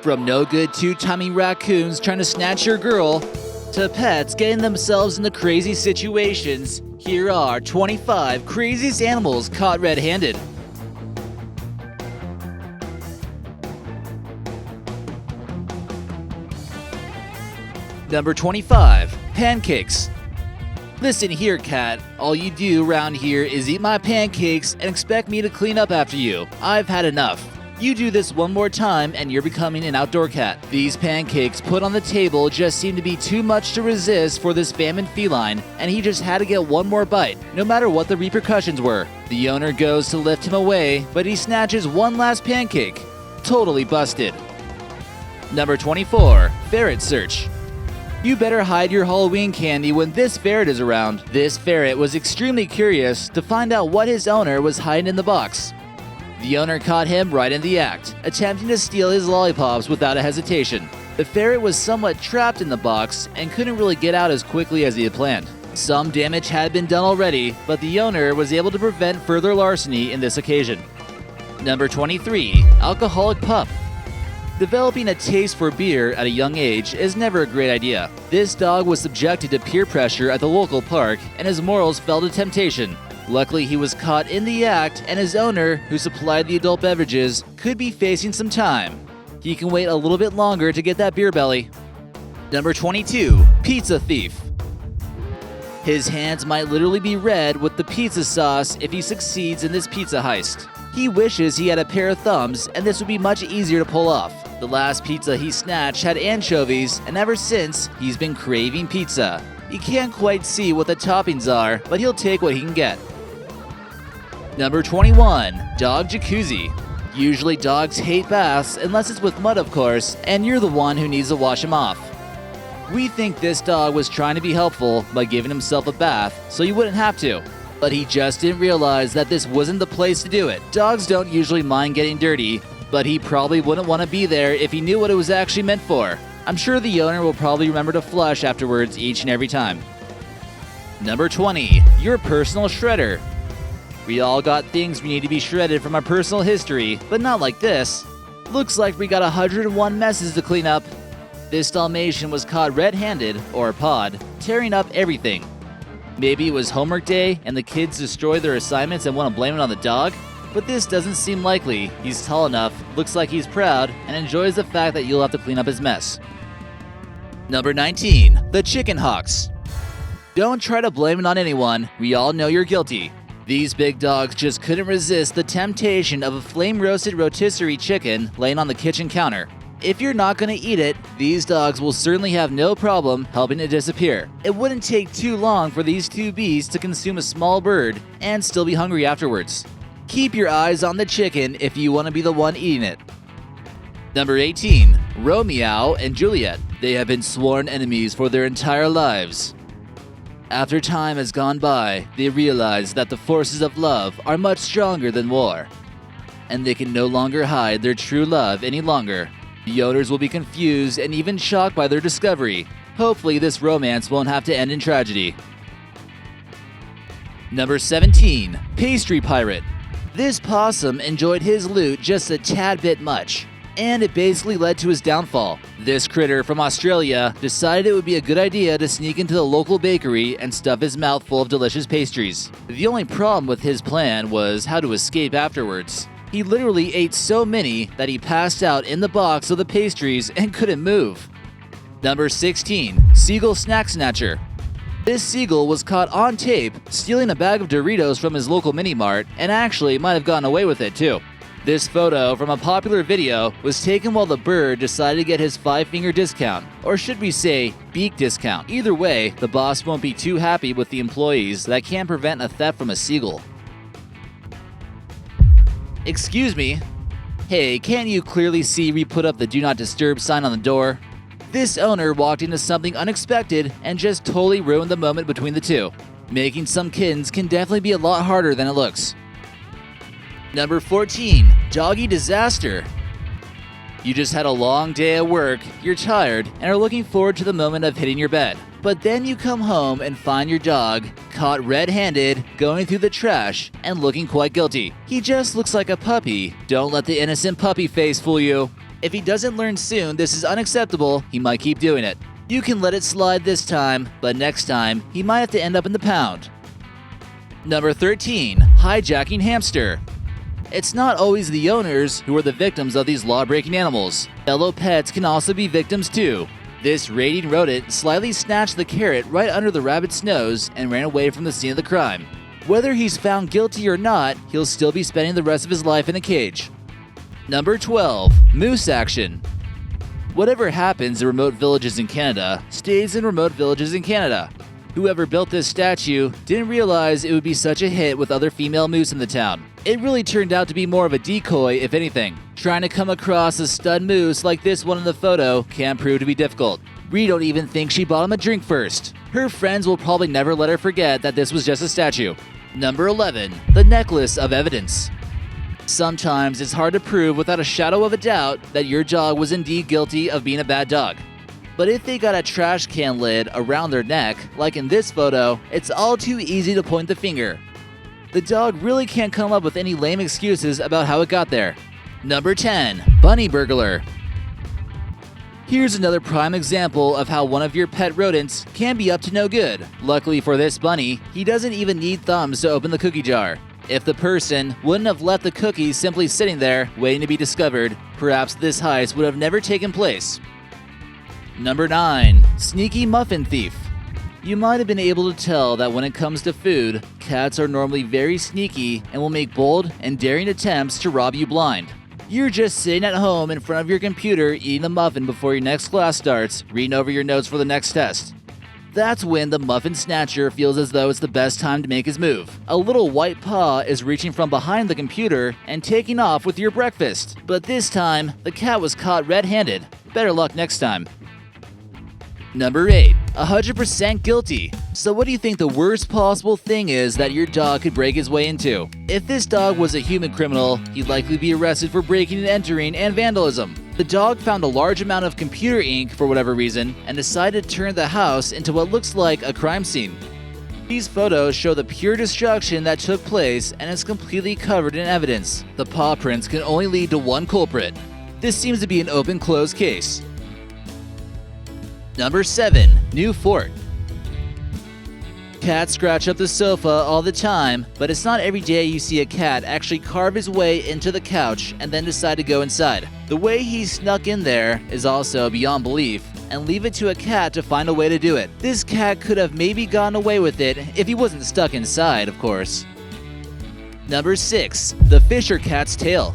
From no good two-timing raccoons trying to snatch your girl, to pets getting themselves into crazy situations, here are 25 craziest animals caught red-handed. Number 25. Pancakes. Listen here, cat. All you do around here is eat my pancakes and expect me to clean up after you. I've had enough. You do this one more time and you're becoming an outdoor cat. These pancakes put on the table just seemed to be too much to resist for this famine feline, and he just had to get one more bite, no matter what the repercussions were. The owner goes to lift him away, but he snatches one last pancake. Totally busted. Number 24. Ferret search. You better hide your Halloween candy when this ferret is around. This ferret was extremely curious to find out what his owner was hiding in the box. The owner caught him right in the act, attempting to steal his lollipops without a hesitation. The ferret was somewhat trapped in the box and couldn't really get out as quickly as he had planned. Some damage had been done already, but the owner was able to prevent further larceny in this occasion. Number 23. Alcoholic pup. Developing a taste for beer at a young age is never a great idea. This dog was subjected to peer pressure at the local park, and his morals fell to temptation. Luckily, he was caught in the act, and his owner, who supplied the adult beverages, could be facing some time. He can wait a little bit longer to get that beer belly. Number 22. Pizza thief. His hands might literally be red with the pizza sauce if he succeeds in this pizza heist. He wishes he had a pair of thumbs, and this would be much easier to pull off. The last pizza he snatched had anchovies, and ever since, he's been craving pizza. He can't quite see what the toppings are, but he'll take what he can get. Number 21. Dog jacuzzi. Usually dogs hate baths, unless it's with mud of course, and you're the one who needs to wash him off. We think this dog was trying to be helpful by giving himself a bath so you wouldn't have to. But he just didn't realize that this wasn't the place to do it. Dogs don't usually mind getting dirty, but he probably wouldn't want to be there if he knew what it was actually meant for. I'm sure the owner will probably remember to flush afterwards each and every time. Number 20. Your personal shredder. We all got things we need to be shredded from our personal history, but not like this. Looks like we got 101 messes to clean up. This Dalmatian was caught red-handed, or pod, tearing up everything. Maybe it was homework day and the kids destroy their assignments and want to blame it on the dog? But this doesn't seem likely. He's tall enough, looks like he's proud, and enjoys the fact that you'll have to clean up his mess. Number 19. The chicken hawks. Don't try to blame it on anyone. We all know you're guilty. These big dogs just couldn't resist the temptation of a flame-roasted rotisserie chicken laying on the kitchen counter. If you're not going to eat it, these dogs will certainly have no problem helping it disappear. It wouldn't take too long for these two beasts to consume a small bird and still be hungry afterwards. Keep your eyes on the chicken if you want to be the one eating it. Number 18. Romeo and Juliet. They have been sworn enemies for their entire lives. After time has gone by, they realize that the forces of love are much stronger than war, and they can no longer hide their true love any longer. The owners will be confused and even shocked by their discovery. Hopefully this romance won't have to end in tragedy. Number 17. Pastry pirate. This possum enjoyed his loot just a tad bit much, and it basically led to his downfall. This critter from Australia decided it would be a good idea to sneak into the local bakery and stuff his mouth full of delicious pastries. The only problem with his plan was how to escape afterwards. He literally ate so many that he passed out in the box of the pastries and couldn't move. Number 16. Seagull snack snatcher. This seagull was caught on tape stealing a bag of Doritos from his local mini-mart and actually might have gotten away with it too. This photo from a popular video was taken while the bird decided to get his 5-finger discount, or should we say, beak discount. Either way, the boss won't be too happy with the employees that can't prevent a theft from a seagull. Excuse me. Hey, can't you clearly see we put up the Do Not Disturb sign on the door? This owner walked into something unexpected and just totally ruined the moment between the two. Making some kittens can definitely be a lot harder than it looks. Number 14. Doggy disaster. You just had a long day at work, you're tired, and are looking forward to the moment of hitting your bed. But then you come home and find your dog caught red-handed, going through the trash, and looking quite guilty. He just looks like a puppy. Don't let the innocent puppy face fool you. If he doesn't learn soon this is unacceptable, he might keep doing it. You can let it slide this time, but next time, he might have to end up in the pound. Number 13. Hijacking hamster. It's not always the owners who are the victims of these law-breaking animals. Fellow pets can also be victims too. This raiding rodent slyly snatched the carrot right under the rabbit's nose and ran away from the scene of the crime. Whether he's found guilty or not, he'll still be spending the rest of his life in a cage. Number 12. Moose action. Whatever happens in remote villages in Canada stays in remote villages in Canada. Whoever built this statue didn't realize it would be such a hit with other female moose in the town. It really turned out to be more of a decoy, if anything. Trying to come across a stud moose like this one in the photo can prove to be difficult. We don't even think she bought him a drink first. Her friends will probably never let her forget that this was just a statue. Number 11. The necklace of evidence. Sometimes it's hard to prove without a shadow of a doubt that your dog was indeed guilty of being a bad dog. But if they got a trash can lid around their neck, like in this photo, it's all too easy to point the finger. The dog really can't come up with any lame excuses about how it got there. Number 10. Bunny burglar. Here's another prime example of how one of your pet rodents can be up to no good. Luckily for this bunny, he doesn't even need thumbs to open the cookie jar. If the person wouldn't have left the cookies simply sitting there, waiting to be discovered, perhaps this heist would have never taken place. Number 9. Sneaky muffin thief. You might have been able to tell that when it comes to food, cats are normally very sneaky and will make bold and daring attempts to rob you blind. You're just sitting at home in front of your computer eating a muffin before your next class starts, reading over your notes for the next test. That's when the muffin snatcher feels as though it's the best time to make his move. A little white paw is reaching from behind the computer and taking off with your breakfast. But this time, the cat was caught red-handed. Better luck next time. Number 8. 100% guilty. So what do you think the worst possible thing is that your dog could break his way into? If this dog was a human criminal, he'd likely be arrested for breaking and entering and vandalism. The dog found a large amount of computer ink for whatever reason and decided to turn the house into what looks like a crime scene. These photos show the pure destruction that took place and is completely covered in evidence. The paw prints can only lead to one culprit. This seems to be an open-close case. Number 7. New fort. Cats scratch up the sofa all the time, but it's not every day you see a cat actually carve his way into the couch and then decide to go inside. The way he snuck in there is also beyond belief, and leave it to a cat to find a way to do it. This cat could have maybe gotten away with it if he wasn't stuck inside, of course. Number 6. The Fisher cat's tail.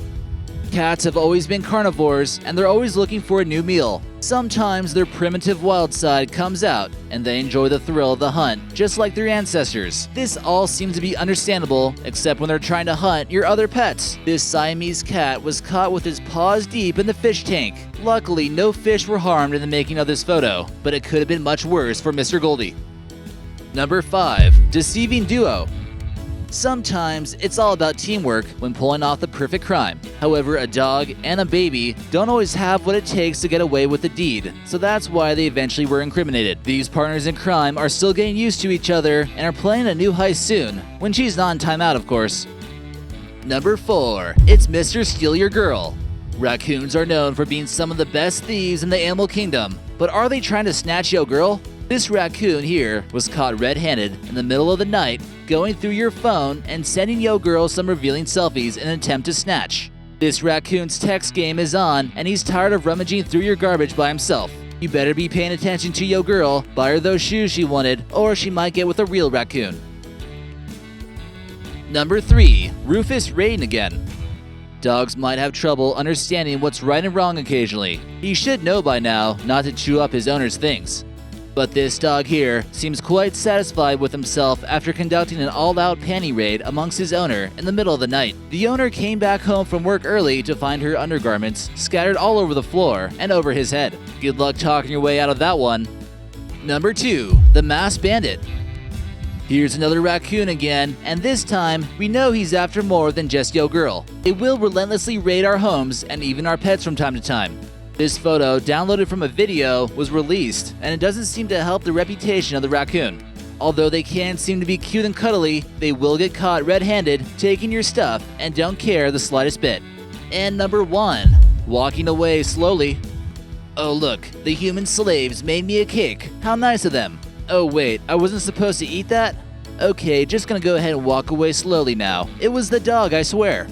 Cats have always been carnivores, and they're always looking for a new meal. Sometimes their primitive wild side comes out, and they enjoy the thrill of the hunt, just like their ancestors. This all seems to be understandable, except when they're trying to hunt your other pets. This Siamese cat was caught with his paws deep in the fish tank. Luckily, no fish were harmed in the making of this photo, but it could have been much worse for Mr. Goldie. Number 5. Deceiving duo. Sometimes it's all about teamwork when pulling off the perfect crime. However, a dog and a baby don't always have what it takes to get away with the deed, so that's why they eventually were incriminated. These partners in crime are still getting used to each other and are planning a new heist soon, when she's not on timeout, of course. Number 4. It's Mr. Steal Your Girl. Raccoons are known for being some of the best thieves in the animal kingdom, but are they trying to snatch your girl? This raccoon here was caught red-handed in the middle of the night, going through your phone and sending yo girl some revealing selfies in an attempt to snatch. This raccoon's text game is on, and he's tired of rummaging through your garbage by himself. You better be paying attention to yo girl, buy her those shoes she wanted, or she might get with a real raccoon. Number 3. Rufus raiding again. Dogs might have trouble understanding what's right and wrong occasionally. He should know by now not to chew up his owner's things. But this dog here seems quite satisfied with himself after conducting an all-out panty raid amongst his owner in the middle of the night. The owner came back home from work early to find her undergarments scattered all over the floor and over his head. Good luck talking your way out of that one. Number 2. The Masked Bandit. Here's another raccoon again, and this time, we know he's after more than just yo girl. It will relentlessly raid our homes and even our pets from time to time. This photo, downloaded from a video, was released, and it doesn't seem to help the reputation of the raccoon. Although they can seem to be cute and cuddly, they will get caught red-handed taking your stuff and don't care the slightest bit. And number 1. walking away slowly. Oh look, the human slaves made me a cake. How nice of them. Oh wait, I wasn't supposed to eat that? Okay, just gonna go ahead and walk away slowly now. It was the dog, I swear.